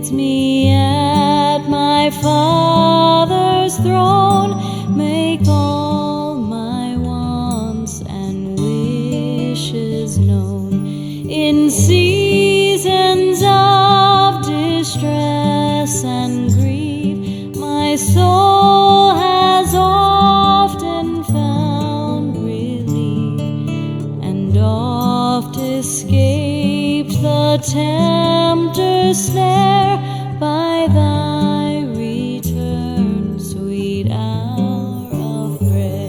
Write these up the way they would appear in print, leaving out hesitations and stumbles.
seats me at my Father's throne, make all my wants and wishes known. In seasons of distress and grief, my soul has often found relief, and oft escaped the tempter's snare by thy return, sweet hour of prayer.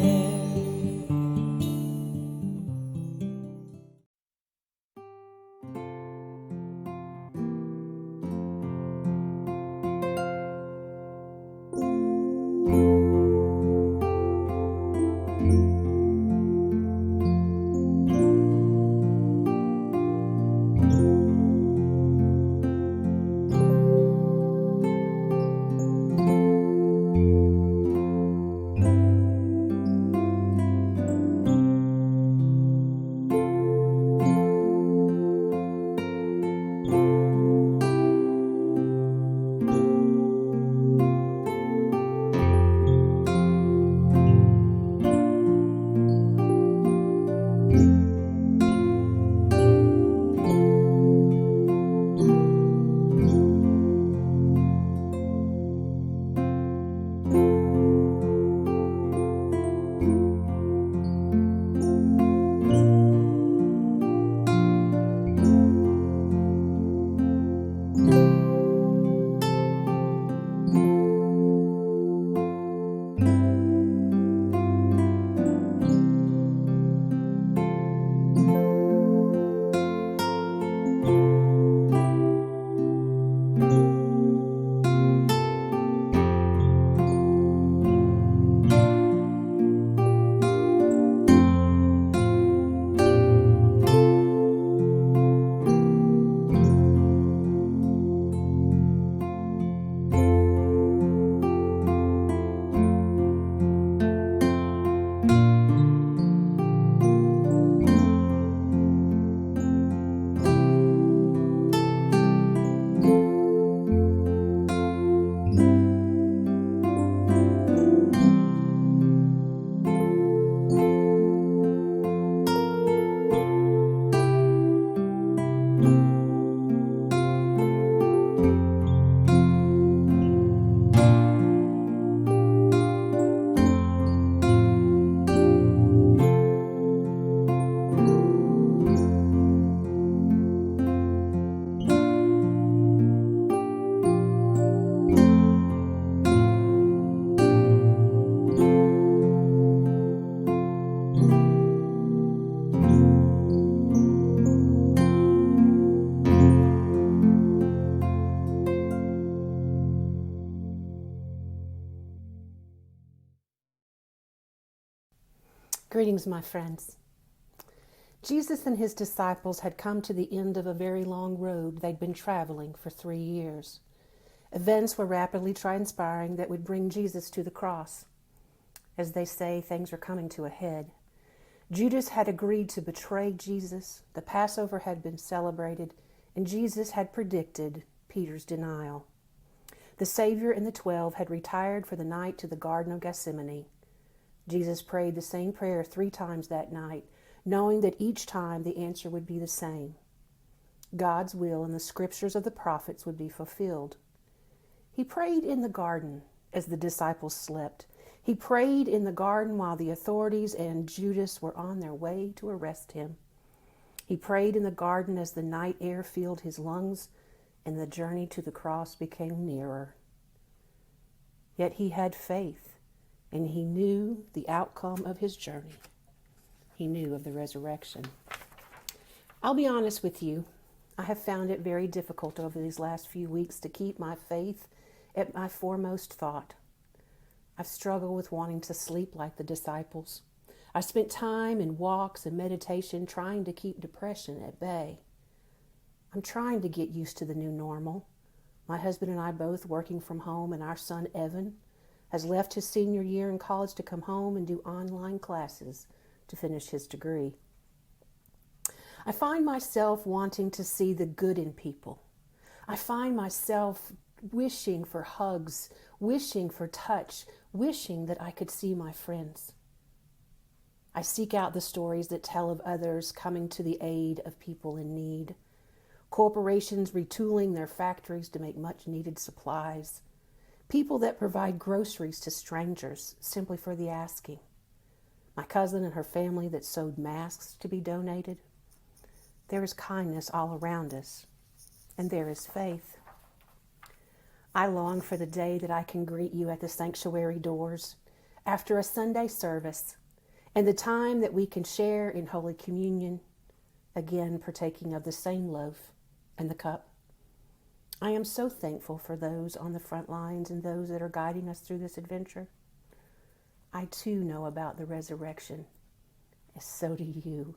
Greetings, my friends. Jesus and his disciples had come to the end of a very long road they'd been traveling for 3 years. Events were rapidly transpiring that would bring Jesus to the cross. As they say, things are coming to a head. Judas had agreed to betray Jesus, the Passover had been celebrated, and Jesus had predicted Peter's denial. The Savior and the 12 had retired for the night to the Garden of Gethsemane. Jesus prayed the same prayer 3 times that night, knowing that each time the answer would be the same. God's will and the scriptures of the prophets would be fulfilled. He prayed in the garden as the disciples slept. He prayed in the garden while the authorities and Judas were on their way to arrest him. He prayed in the garden as the night air filled his lungs and the journey to the cross became nearer. Yet he had faith. And he knew the outcome of his journey. He knew of the resurrection. I'll be honest with you. I have found it very difficult over these last few weeks to keep my faith at my foremost thought. I've struggled with wanting to sleep like the disciples. I spent time in walks and meditation trying to keep depression at bay. I'm trying to get used to the new normal. My husband and I both working from home, and our son Evan has left his senior year in college to come home and do online classes to finish his degree. I find myself wanting to see the good in people. I find myself wishing for hugs, wishing for touch, wishing that I could see my friends. I seek out the stories that tell of others coming to the aid of people in need. Corporations retooling their factories to make much needed supplies. People that provide groceries to strangers simply for the asking. My cousin and her family that sewed masks to be donated. There is kindness all around us, and there is faith. I long for the day that I can greet you at the sanctuary doors after a Sunday service, and the time that we can share in Holy Communion, again partaking of the same loaf and the cup. I am so thankful for those on the front lines and those that are guiding us through this adventure. I too know about the resurrection, and so do you.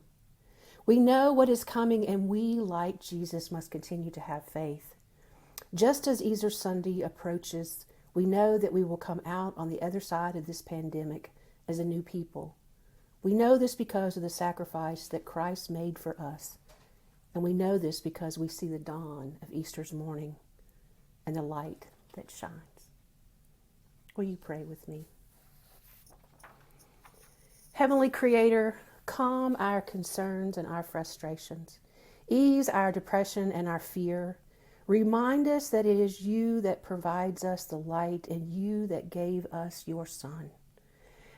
We know what is coming, and we, like Jesus, must continue to have faith. Just as Easter Sunday approaches, we know that we will come out on the other side of this pandemic as a new people. We know this because of the sacrifice that Christ made for us. And we know this because we see the dawn of Easter's morning and the light that shines. Will you pray with me? Heavenly Creator, calm our concerns and our frustrations. Ease our depression and our fear. Remind us that it is you that provides us the light and you that gave us your Son.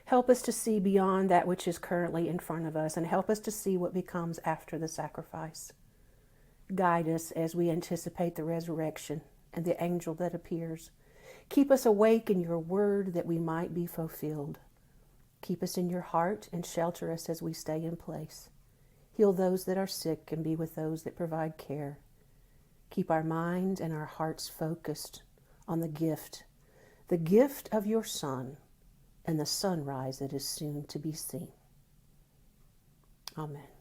Help us to see beyond that which is currently in front of us and help us to see what becomes after the sacrifice. Guide us as we anticipate the resurrection and the angel that appears. Keep us awake in your word that we might be fulfilled. Keep us in your heart and shelter us as we stay in place. Heal those that are sick and be with those that provide care. Keep our minds and our hearts focused on the gift of your Son, and the sunrise that is soon to be seen. Amen.